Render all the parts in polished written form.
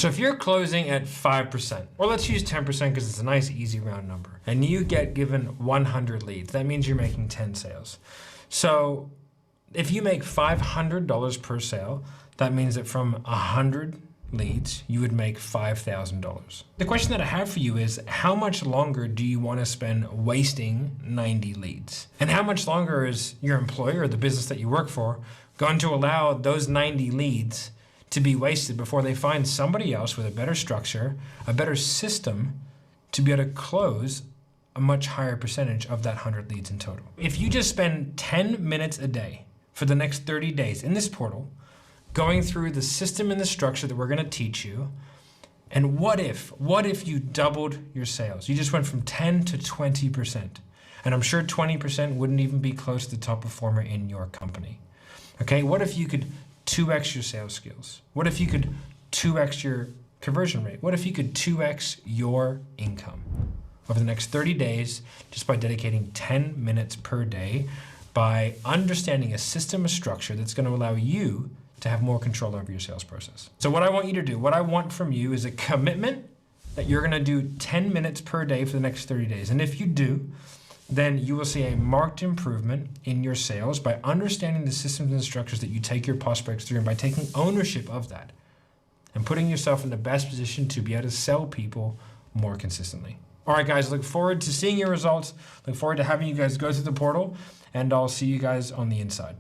So if you're closing at 5%, or let's use 10% because it's a nice easy round number, and you get given 100 leads, that means you're making 10 sales. So if you make $500 per sale, that means that from 100 leads, you would make $5,000. The question that I have for you is, how much longer do you want to spend wasting 90 leads? And how much longer is your employer or the business that you work for going to allow those 90 leads to be wasted before they find somebody else with a better structure, a better system to be able to close a much higher percentage of that 100 leads in total? If you just spend 10 minutes a day for the next 30 days in this portal, going through the system and the structure that we're going to teach you, and what if you doubled your sales? You just went from 10 to 20%. And I'm sure 20% wouldn't even be close to the top performer in your company. Okay, what if you could 2x your sales skills? What if you could 2x your conversion rate? What if you could 2x your income over the next 30 days just by dedicating 10 minutes per day, by understanding a system, a structure that's going to allow you to have more control over your sales process? So what I want you to do, what I want from you is a commitment that you're going to do 10 minutes per day for the next 30 days. And if you do, then you will see a marked improvement in your sales by understanding the systems and structures that you take your prospects through, and by taking ownership of that and putting yourself in the best position to be able to sell people more consistently. All right, guys, look forward to seeing your results. Look forward to having you guys go through the portal, and I'll see you guys on the inside.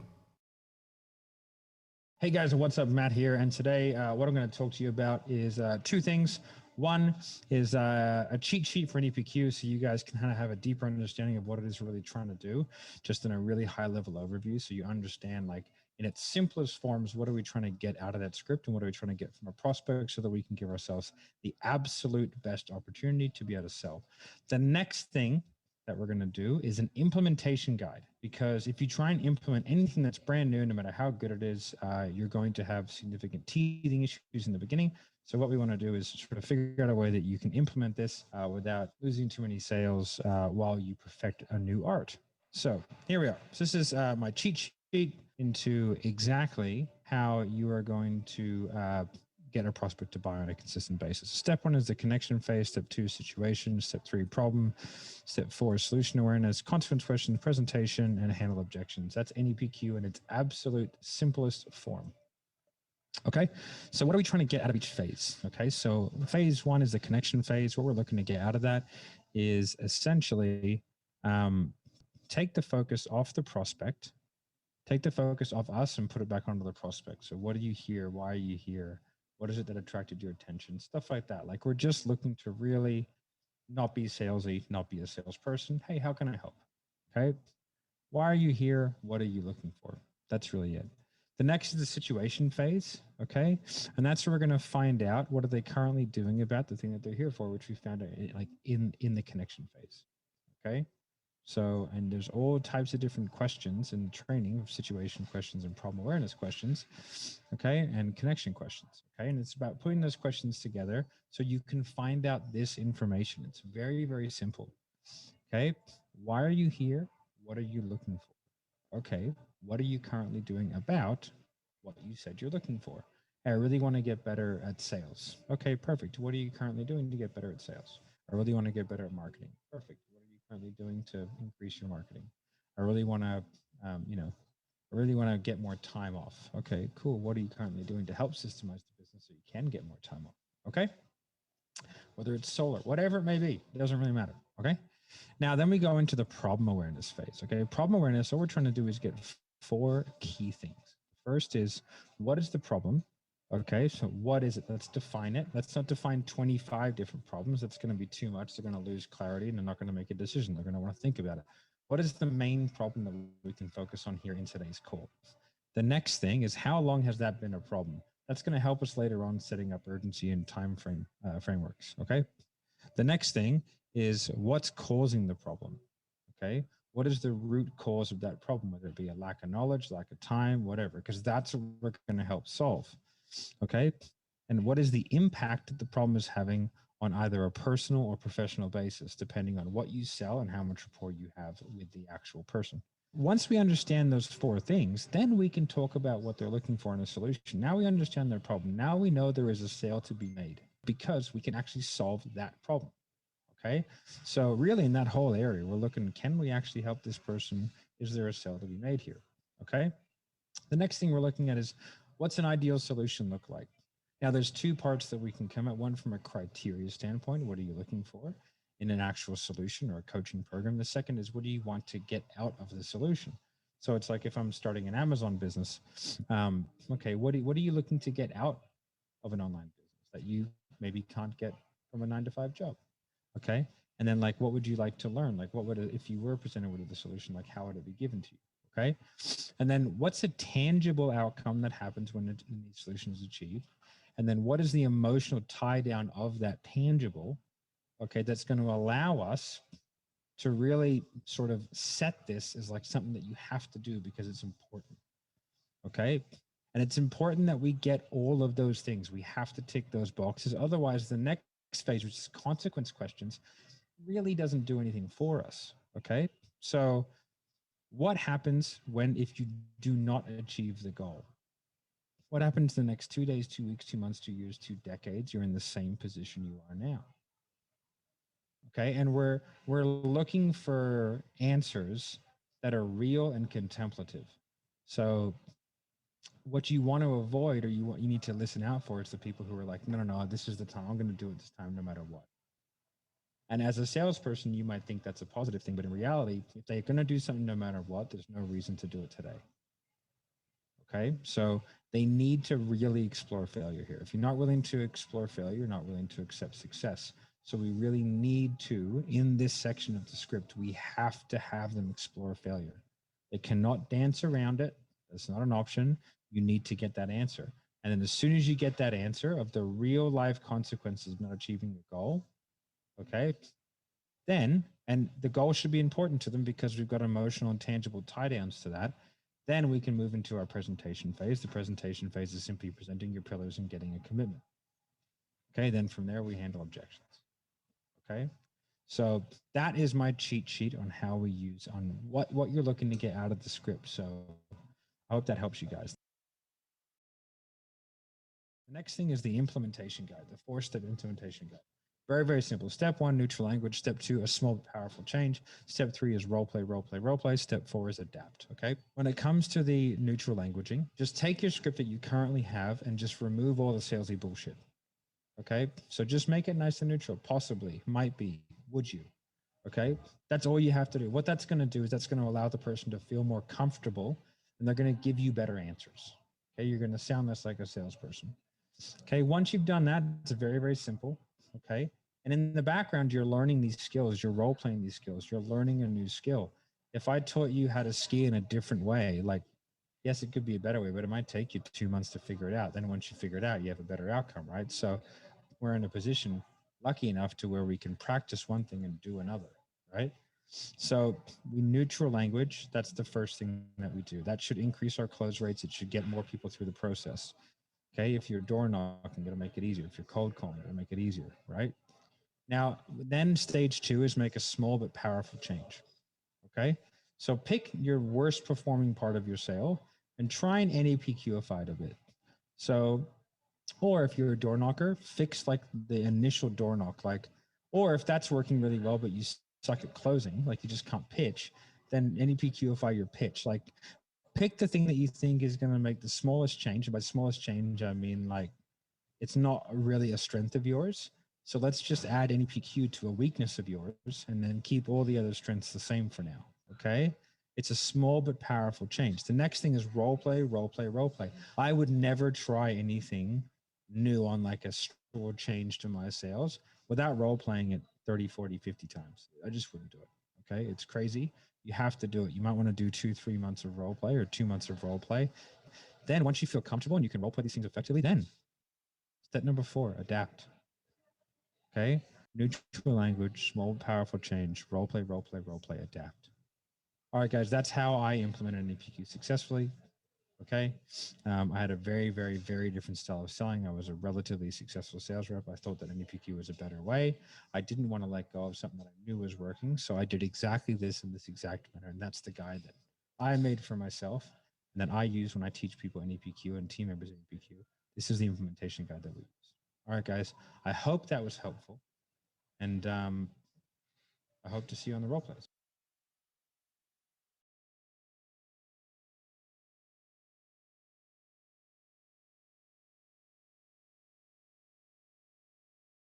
Hey guys, what's up? Matt here. And today, what I'm going to talk to you about is two things. One is a cheat sheet for NEPQ, so you guys can kind of have a deeper understanding of what it is we're really trying to do, just in a really high level overview. So you understand, like, in its simplest forms, what are we trying to get out of that script, and what are we trying to get from a prospect, so that we can give ourselves the absolute best opportunity to be able to sell. The next thing that we're going to do is an implementation guide, because if you try and implement anything that's brand new, no matter how good it is, you're going to have significant teething issues in the beginning. So what we want to do is sort of figure out a way that you can implement this without losing too many sales while you perfect a new art. So here we are. So this is my cheat sheet into exactly how you are going to get a prospect to buy on a consistent basis. Step 1 is the connection phase. Step 2 is situation. Step 3, problem. Step 4 is solution awareness, consequence questions, presentation, and handle objections. That's NEPQ in its absolute simplest form. Okay, so what are we trying to get out of each phase? Okay, so phase 1 is the connection phase. What we're looking to get out of that is essentially take the focus off the prospect, take the focus off us, and put it back onto the prospect. So what are you here? Why are you here? What is it that attracted your attention? Stuff like that. Like, we're just looking to really not be salesy, not be a salesperson. Hey, how can I help? Okay, why are you here? What are you looking for? That's really it. The next is the situation phase, okay? And that's where we're going to find out what are they currently doing about the thing that they're here for, which we found out like in the connection phase, okay? So, and there's all types of different questions in training of situation questions and problem awareness questions, okay? And connection questions, okay? And it's about putting those questions together so you can find out this information. It's very, very simple, okay? Why are you here? What are you looking for? Okay, what are you currently doing about what you said you're looking for? Hey, I really want to get better at sales. Okay, perfect. What are you currently doing to get better at sales? I really want to get better at marketing. Perfect. What are you currently doing to increase your marketing? I really want to, I really want to get more time off. Okay, cool. What are you currently doing to help systemize the business so you can get more time off? Okay, whether it's solar, whatever it may be, it doesn't really matter. Okay. Now, then we go into the problem awareness phase. Okay, problem awareness, all we're trying to do is get 4 key things. First is, what is the problem? Okay, so what is it? Let's define it. Let's not define 25 different problems. That's going to be too much. They're going to lose clarity and they're not going to make a decision. They're going to want to think about it. What is the main problem that we can focus on here in today's call? The next thing is, how long has that been a problem? That's going to help us later on setting up urgency and time frame frameworks. Okay, the next thing is, what's causing the problem? Okay, what is the root cause of that problem, whether it be a lack of knowledge, lack of time, whatever, because that's what we're going to help solve. Okay, and what is the impact that the problem is having on either a personal or professional basis, depending on what you sell and how much rapport you have with the actual person. Once we understand those four things, then we can talk about what they're looking for in a solution. Now we understand their problem. Now we know there is a sale to be made because we can actually solve that problem. Okay. So really in that whole area, we're looking, can we actually help this person? Is there a sale to be made here? Okay. The next thing we're looking at is what's an ideal solution look like? Now there's two parts that we can come at. One from a criteria standpoint, what are you looking for in an actual solution or a coaching program? The second is what do you want to get out of the solution? So it's like if I'm starting an Amazon business, okay, what are you looking to get out of an online business that you maybe can't get from a 9 to 5 job? Okay. And then like, what would you like to learn? Like what would, if you were presented with the solution, like how would it be given to you? Okay. And then what's a tangible outcome that happens when the solution is achieved? And then what is the emotional tie down of that tangible? Okay. That's going to allow us to really sort of set this as like something that you have to do because it's important. Okay. And it's important that we get all of those things. We have to tick those boxes. Otherwise, the next phase, which is consequence questions, really doesn't do anything for us. Okay. So, what happens if you do not achieve the goal? What happens the next 2 days, 2 weeks, 2 months, 2 years, 2 decades? You're in the same position you are now. Okay. And we're looking for answers that are real and contemplative. So, what you want to avoid or you need to listen out for is the people who are like, no, this is the time. I'm going to do it this time, no matter what. And as a salesperson, you might think that's a positive thing, but in reality, if they're going to do something no matter what, there's no reason to do it today. Okay. So they need to really explore failure here. If you're not willing to explore failure, you're not willing to accept success. So we really need to, in this section of the script, we have to have them explore failure. They cannot dance around it. That's not an option. You need to get that answer. And then as soon as you get that answer of the real life consequences of not achieving your goal, okay, then, and the goal should be important to them because we've got emotional and tangible tie downs to that. Then we can move into our presentation phase. The presentation phase is simply presenting your pillars and getting a commitment. Okay, then from there we handle objections. Okay, so that is my cheat sheet on how we use on what you're looking to get out of the script. So I hope that helps you guys. The next thing is the implementation guide, the 4-step implementation guide. Very, very simple. Step 1, neutral language. Step 2, a small but powerful change. Step 3 is role play, role play, role play. Step 4 is adapt. Okay. When it comes to the neutral languaging, just take your script that you currently have and just remove all the salesy bullshit. Okay. So just make it nice and neutral. Possibly, might be, would you? Okay. That's all you have to do. What that's going to do is that's going to allow the person to feel more comfortable and they're going to give you better answers. Okay. You're going to sound less like a salesperson. Okay. Once you've done that, it's very, very simple. Okay. And in the background, you're learning these skills, you're role playing these skills, you're learning a new skill. If I taught you how to ski in a different way, like, yes, it could be a better way, but it might take you 2 months to figure it out. Then once you figure it out, you have a better outcome, right? So we're in a position, lucky enough, to where we can practice one thing and do another, right? So we neutral language, that's the first thing that we do. That should increase our close rates. It should get more people through the process. Okay. If you're door knocking, it'll make it easier. If you're cold calling, it'll make it easier, right? Now, then stage 2 is make a small but powerful change. Okay. So pick your worst performing part of your sale and try and NAPQify it a bit. So, or if you're a door knocker, fix like the initial door knock, like, or if that's working really well, but you suck at closing, like you just can't pitch, then NAPQify your pitch. Like pick the thing that you think is going to make the smallest change. And by smallest change, I mean like it's not really a strength of yours. So let's just add NPQ to a weakness of yours and then keep all the other strengths the same for now. Okay. It's a small but powerful change. The next thing is role play, role play, role play. I would never try anything new on like a store change to my sales without role playing it 30, 40, 50 times. I just wouldn't do it. Okay. It's crazy. You have to do it. You might want to do 2-3 months of role play or 2 months of role play. Then once you feel comfortable and you can role play these things effectively, then step number 4, adapt. Okay. Neutral language, small, powerful change, role play, role play, role play, adapt. All right, guys, that's how I implemented an EPQ successfully. Okay. I had a very, very, very different style of selling. I was a relatively successful sales rep. I thought that an EPQ was a better way. I didn't want to let go of something that I knew was working. So I did exactly this in this exact manner. And that's the guide that I made for myself and that I use when I teach people in EPQ and team members in EPQ. This is the implementation guide that we use. All right, guys. I hope that was helpful. And I hope to see you on the role plays.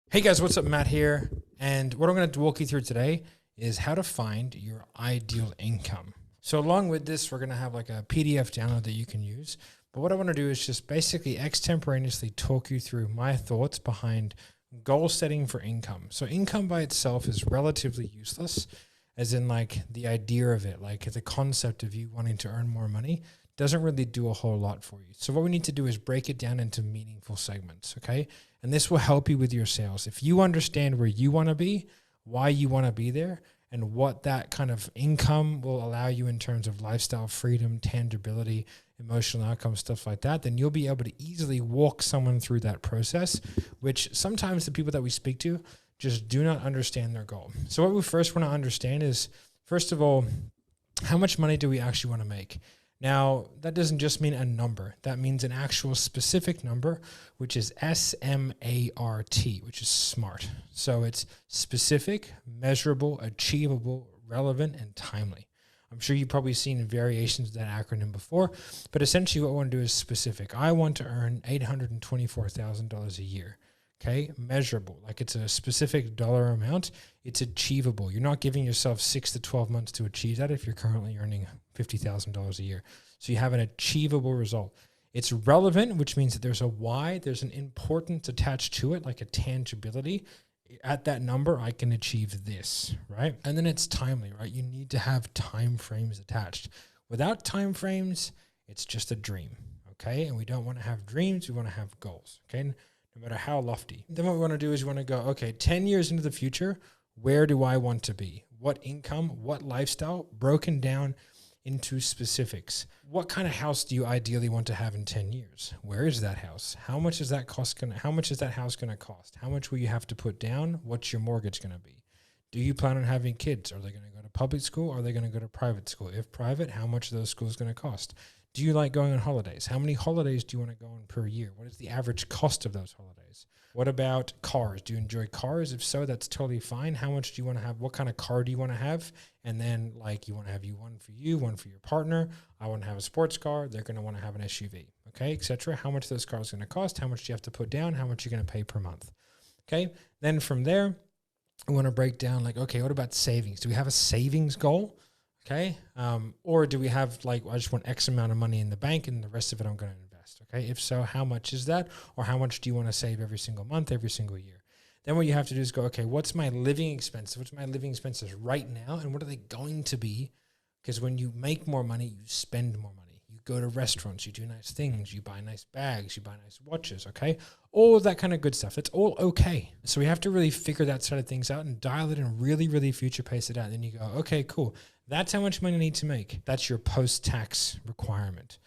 Hey guys, what's up? Matt here. And what I'm going to walk you through today is how to find your ideal income. So along with this, we're going to have like a PDF download that you can use. But what I want to do is just basically extemporaneously talk you through my thoughts behind goal setting for income. So income by itself is relatively useless, as in like the idea of it, like the concept of you wanting to earn more money doesn't really do a whole lot for you. So what we need to do is break it down into meaningful segments, okay? And this will help you with your sales. If you understand where you want to be, why you want to be there, and what that kind of income will allow you in terms of lifestyle freedom, tangibility, emotional outcomes, stuff like that, then you'll be able to easily walk someone through that process, which sometimes the people that we speak to just do not understand their goal. So what we first want to understand is, first of all, how much money do we actually want to make? Now, that doesn't just mean a number. That means an actual specific number, which is SMART, which is SMART. So it's specific, measurable, achievable, relevant, and timely. I'm sure you've probably seen variations of that acronym before, but essentially what I want to do is specific. I want to earn $824,000 a year. Okay, measurable, like it's a specific dollar amount. It's achievable. You're not giving yourself 6 to 12 months to achieve that if you're currently earning $50,000 a year. So you have an achievable result. It's relevant, which means that there's a why, there's an importance attached to it, like a tangibility. At that number, I can achieve this, right? And then it's timely, right? You need to have time frames attached. Without time frames, it's just a dream, okay? And we don't want to have dreams, we want to have goals, okay? No matter how lofty. Then what we want to do is we want to go, okay, 10 years into the future, where do I want to be? What income, what lifestyle, broken down into specifics. What kind of house do you ideally want to have in 10 years? Where is that house? How much is that how much is that house going to cost? How much will you have to put down? What's your mortgage going to be? Do you plan on having kids? Are they going to go to public school? Or are they going to go to private school? If private, how much are those schools going to cost? Do you like going on holidays? How many holidays do you want to go on per year? What is the average cost of those holidays? What about cars? Do you enjoy cars? If so, that's totally fine. How much do you want to have? What kind of car do you want to have? And then like you want to have one for you, one for your partner. I want to have a sports car. They're going to want to have an SUV, okay, etc. How much those cars are going to cost? How much do you have to put down? How much you're going to pay per month? Okay. Then from there, we want to break down like, okay, what about savings? Do we have a savings goal? Okay. Or do we have like, I just want X amount of money in the bank and the rest of it I'm going to invest. Okay. If so, how much is that? Or how much do you want to save every single month, every single year? Then what you have to do is go, okay, what's my living expense? What's my living expenses right now? And what are they going to be? Because when you make more money, you spend more money. You go to restaurants, you do nice things, you buy nice bags, you buy nice watches, okay? All of that kind of good stuff. That's all okay. So we have to really figure that side of things out and dial it and really, really future pace it out. And then you go, okay, cool. That's how much money I need to make. That's your post-tax requirement.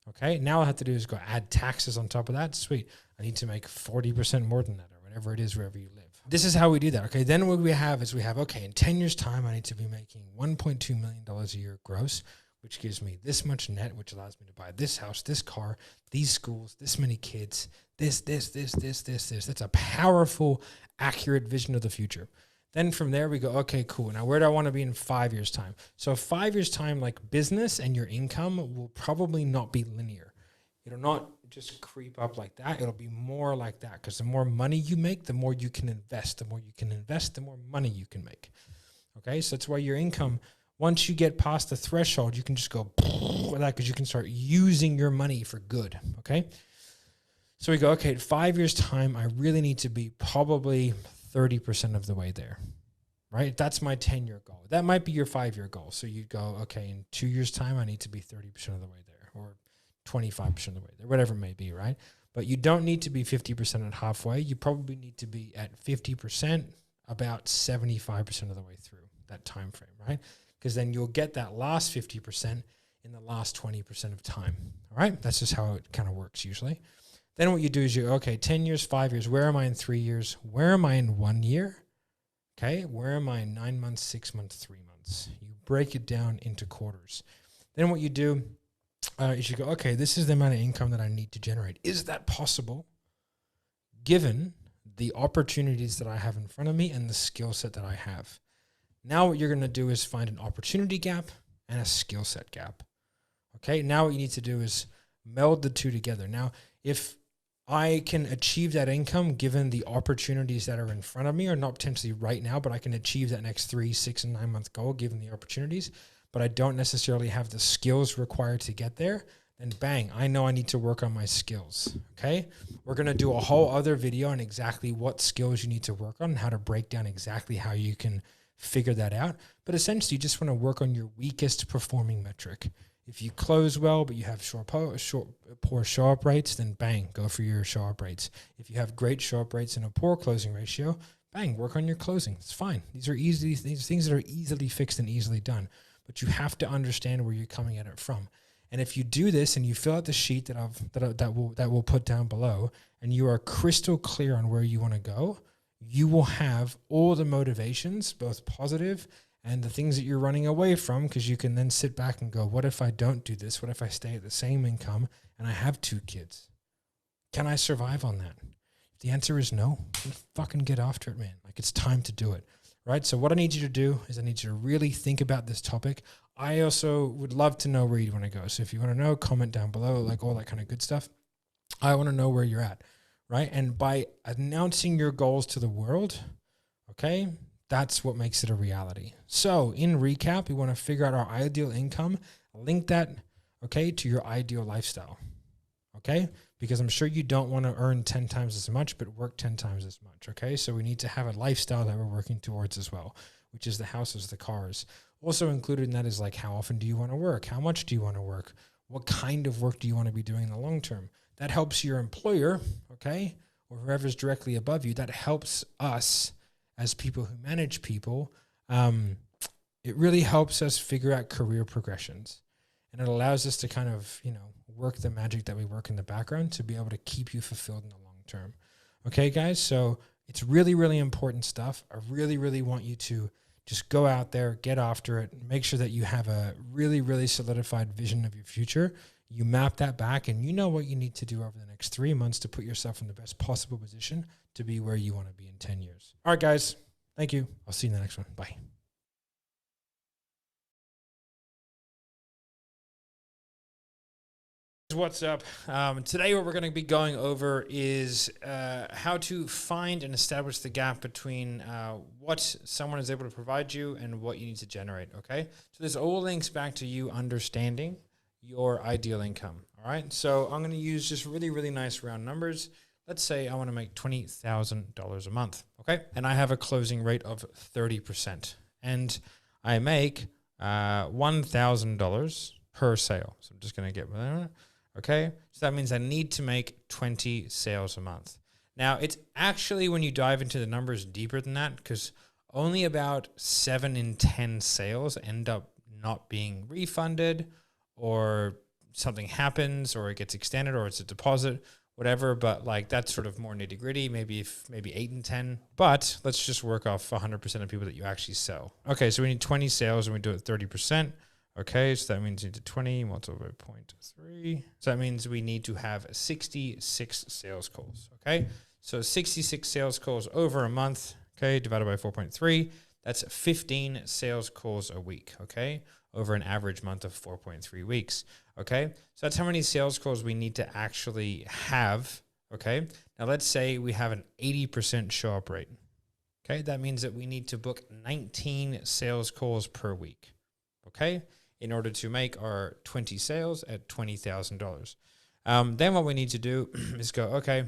Okay, now all I have to do is go add taxes on top of that. Sweet. I need to make 40% more than that or whatever it is wherever you live. This is how we do that. Okay, then what we have is okay, in 10 years' time, I need to be making $1.2 million a year gross, which gives me this much net, which allows me to buy this house, this car, these schools, this many kids, this. That's a powerful, accurate vision of the future. Then from there we go, okay, cool. Now where do I want to be in 5 years' time? So 5 years' time, like business and your income will probably not be linear. It'll not just creep up like that. It'll be more like that because the more money you make, the more you can invest. The more you can invest, the more money you can make. Okay, so that's why your income, once you get past the threshold, you can just go with that because you can start using your money for good. Okay, so we go, okay, 5 years' time, I really need to be probably 30% of the way there, right? That's my 10-year goal. That might be your 5-year goal. So you go, okay, in 2 years' time, I need to be 30% of the way there or 25% of the way there, whatever it may be, right? But you don't need to be 50% at halfway. You probably need to be at 50%, about 75% of the way through that time frame, right? Because then you'll get that last 50% in the last 20% of time, all right? That's just how it kind of works usually. Then what you do is you go, okay, 10 years, 5 years, where am I in 3 years? Where am I in 1 year? Okay, where am I in 9 months, 6 months, 3 months? You break it down into quarters. Then what you do is you go, okay, this is the amount of income that I need to generate. Is that possible given the opportunities that I have in front of me and the skill set that I have? Now what you're going to do is find an opportunity gap and a skill set gap. Okay, now what you need to do is meld the two together. Now, if I can achieve that income given the opportunities that are in front of me, or not potentially right now, but I can achieve that next 3, 6, and 9 month goal given the opportunities, but I don't necessarily have the skills required to get there, then bang, I know I need to work on my skills. Okay, we're going to do a whole other video on exactly what skills you need to work on and how to break down exactly how you can figure that out. But essentially, you just want to work on your weakest performing metric. If you close well, but you have poor show-up rates, then bang, go for your show-up rates. If you have great show-up rates and a poor closing ratio, bang, work on your closing. It's fine. These are things that are easily fixed and easily done. But you have to understand where you're coming at it from. And if you do this and you fill out the sheet that we'll put down below, and you are crystal clear on where you want to go, you will have all the motivations, both positive and the things that you're running away from, because you can then sit back and go, what if I don't do this? What if I stay at the same income and I have 2 kids? Can I survive on that? If the answer is no, then fucking get after it, man. Like, it's time to do it, right? So what I need you to do is I need you to really think about this topic. I also would love to know where you want to go. So if you want to know, comment down below, like all that kind of good stuff. I want to know where you're at, right? And by announcing your goals to the world, okay, that's what makes it a reality. So in recap, we want to figure out our ideal income, link that, okay, to your ideal lifestyle, okay? Because I'm sure you don't want to earn 10 times as much, but work 10 times as much, okay? So we need to have a lifestyle that we're working towards as well, which is the houses, the cars. Also included in that is like, how often do you want to work? How much do you want to work? What kind of work do you want to be doing in the long term? That helps your employer, okay, or whoever's directly above you. That helps us as people who manage people. It really helps us figure out career progressions, and it allows us to kind of, work the magic that we work in the background to be able to keep you fulfilled in the long term. Okay, guys, so it's really, really important stuff. I really, really want you to just go out there, get after it, make sure that you have a really, really solidified vision of your future. You map that back, and you know what you need to do over the next 3 months to put yourself in the best possible position to be where you want to be in 10 years. All right, guys. Thank you. I'll see you in the next one. Bye. What's up? Today what we're going to be going over is how to find and establish the gap between what someone is able to provide you and what you need to generate, okay? So this all links back to you understanding your ideal income, all right? So I'm going to use just really, really nice round numbers. Let's say I want to make $20,000 a month, okay? And I have a closing rate of 30%. And I make $1,000 per sale. So I'm just going to get... Okay, so that means I need to make 20 sales a month. Now, it's actually, when you dive into the numbers, deeper than that, because only about 7 in 10 sales end up not being refunded, or something happens, or it gets extended, or it's a deposit, whatever. But like, that's sort of more nitty gritty, maybe 8 in 10. But let's just work off 100% of people that you actually sell. Okay, so we need 20 sales and we do it 30%. Okay, so that means you need to 20 multiplied by 0.3. So that means we need to have 66 sales calls, okay? So 66 sales calls over a month, okay, divided by 4.3. That's 15 sales calls a week, okay, over an average month of 4.3 weeks, okay? So that's how many sales calls we need to actually have, okay? Now let's say we have an 80% show-up rate, okay? That means that we need to book 19 sales calls per week, okay, in order to make our 20 sales at $20,000. Then what we need to do is go, okay,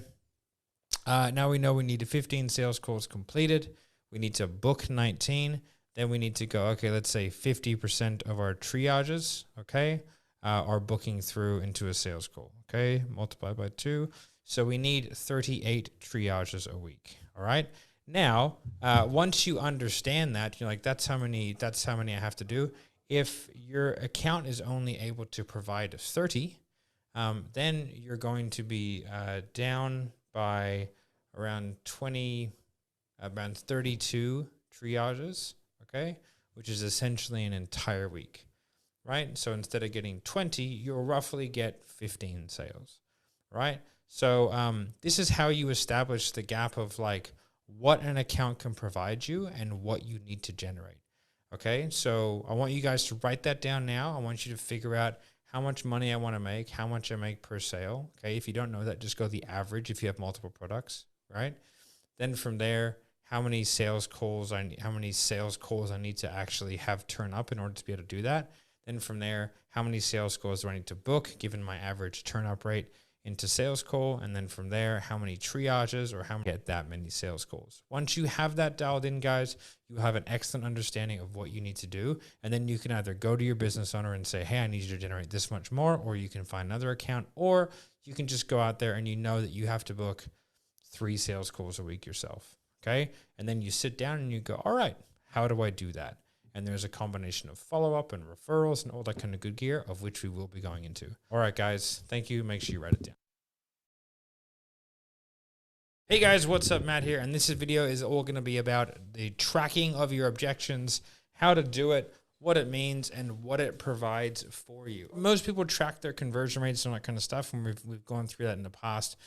now we know we need 15 sales calls completed. We need to book 19. Then we need to go, okay, let's say 50% of our triages, okay, are booking through into a sales call, okay, multiplied by 2. So we need 38 triages a week, all right? Now, once you understand that, you're like, that's how many I have to do. If your account is only able to provide 30, then you're going to be down by around 32 triages, okay, which is essentially an entire week, right? So instead of getting 20, you'll roughly get 15 sales, right? So this is how you establish the gap of like what an account can provide you and what you need to generate. Okay, so I want you guys to write that down now. I want you to figure out how much money I want to make, how much I make per sale. Okay, if you don't know that, just go the average if you have multiple products, right? Then from there, how many sales calls I need to actually have turn up in order to be able to do that. Then from there, how many sales calls do I need to book given my average turn up rate into sales call? And then from there, how many triages or how many get that many sales calls? Once you have that dialed in, guys, you have an excellent understanding of what you need to do. And then you can either go to your business owner and say, hey, I need you to generate this much more, or you can find another account, or you can just go out there and you know that you have to book 3 sales calls a week yourself. Okay. And then you sit down and you go, all right, how do I do that? And there's a combination of follow-up and referrals and all that kind of good gear, of which we will be going into. All right, guys, thank you. Make sure you write it down. Hey guys, what's up? Matt here. And this video is all going to be about the tracking of your objections, how to do it, what it means, and what it provides for you. Most people track their conversion rates and all that kind of stuff, and we've gone through that in the past.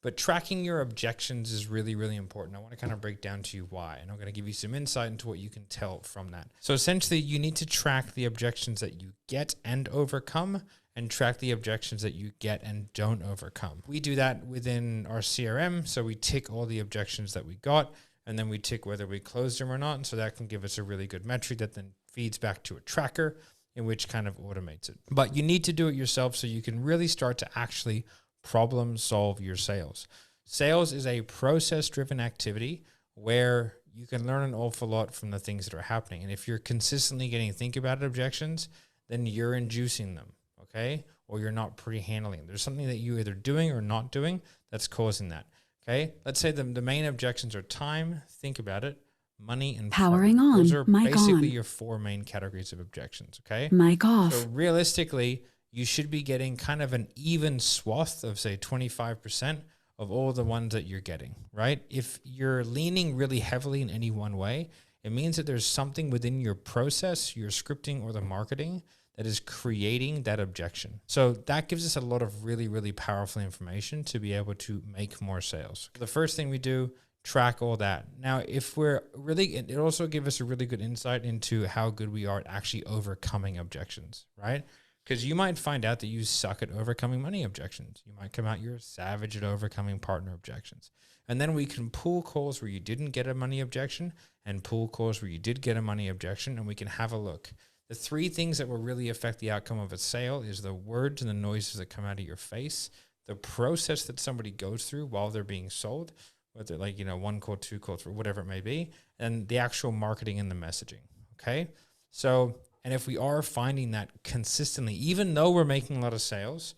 But tracking your objections is really, really important. I want to kind of break down to you why, and I'm going to give you some insight into what you can tell from that. So essentially, you need to track the objections that you get and overcome, and track the objections that you get and don't overcome. We do that within our CRM. So we tick all the objections that we got, and then we tick whether we closed them or not. And so that can give us a really good metric that then feeds back to a tracker, in which kind of automates it. But you need to do it yourself so you can really start to actually problem solve your sales. Sales is a process-driven activity where you can learn an awful lot from the things that are happening. And if you're consistently getting think about it objections, then you're inducing them, okay? Or you're not pre-handling them. There's something that you're either doing or not doing that's causing that, okay? Let's say the main objections are time, think about it, money, and powering partner. on. Those are Mic basically on. your 4 main categories of objections, okay? Mic off. So realistically, you should be getting kind of an even swath of, say, 25% of all the ones that you're getting, right? If you're leaning really heavily in any one way, it means that there's something within your process, your scripting, or the marketing that is creating that objection. So that gives us a lot of really, really powerful information to be able to make more sales. The first thing we do, track all that. Now, if we're really, it also gives us a really good insight into how good we are at actually overcoming objections, right? Because you might find out that you suck at overcoming money objections. You might come out you're a savage at overcoming partner objections. And then we can pull calls where you didn't get a money objection and pull calls where you did get a money objection, and we can have a look. The 3 things that will really affect the outcome of a sale is the words and the noises that come out of your face, the process that somebody goes through while they're being sold, whether like, 1 call, 2 calls, or whatever it may be, and the actual marketing and the messaging, okay? So, and if we are finding that consistently, even though we're making a lot of sales,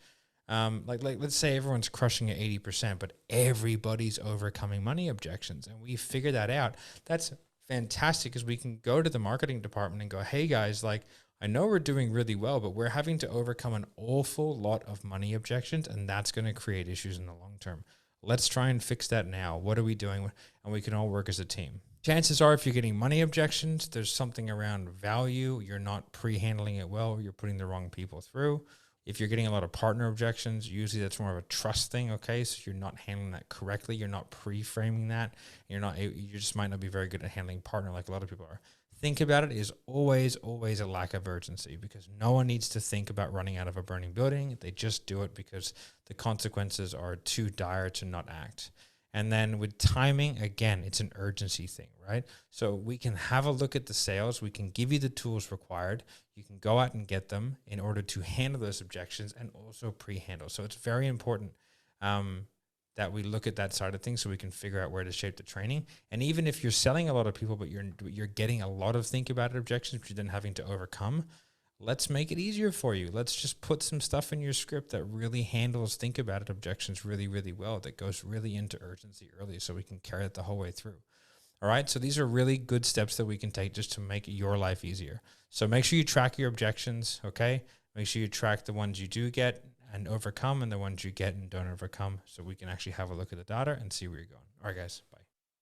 like let's say everyone's crushing at 80%, but everybody's overcoming money objections, and we figure that out, that's fantastic, because we can go to the marketing department and go, hey guys, like I know we're doing really well, but we're having to overcome an awful lot of money objections, and that's going to create issues in the long term. Let's try and fix that now. What are we doing? And we can all work as a team. Chances are if you're getting money objections, there's something around value. You're not pre-handling it well. You're putting the wrong people through. If you're getting a lot of partner objections, usually that's more of a trust thing, okay? So you're not handling that correctly. You're not pre-framing that. You just might not be very good at handling partner like a lot of people are. Think about it is always, always a lack of urgency, because no one needs to think about running out of a burning building. They just do it because the consequences are too dire to not act. And then with timing, again, it's an urgency thing, right? So we can have a look at the sales. We can give you the tools required. You can go out and get them in order to handle those objections and also pre-handle. So it's very important that we look at that side of things so we can figure out where to shape the training. And even if you're selling a lot of people, but you're getting a lot of think about it objections, which you're then having to overcome, let's make it easier for you. Let's just put some stuff in your script that really handles think about it objections really, really well, that goes really into urgency early so we can carry it the whole way through. All right. So these are really good steps that we can take just to make your life easier. So make sure you track your objections. Okay. Make sure you track the ones you do get and overcome, and the ones you get and don't overcome, so we can actually have a look at the data and see where you're going. All right, guys.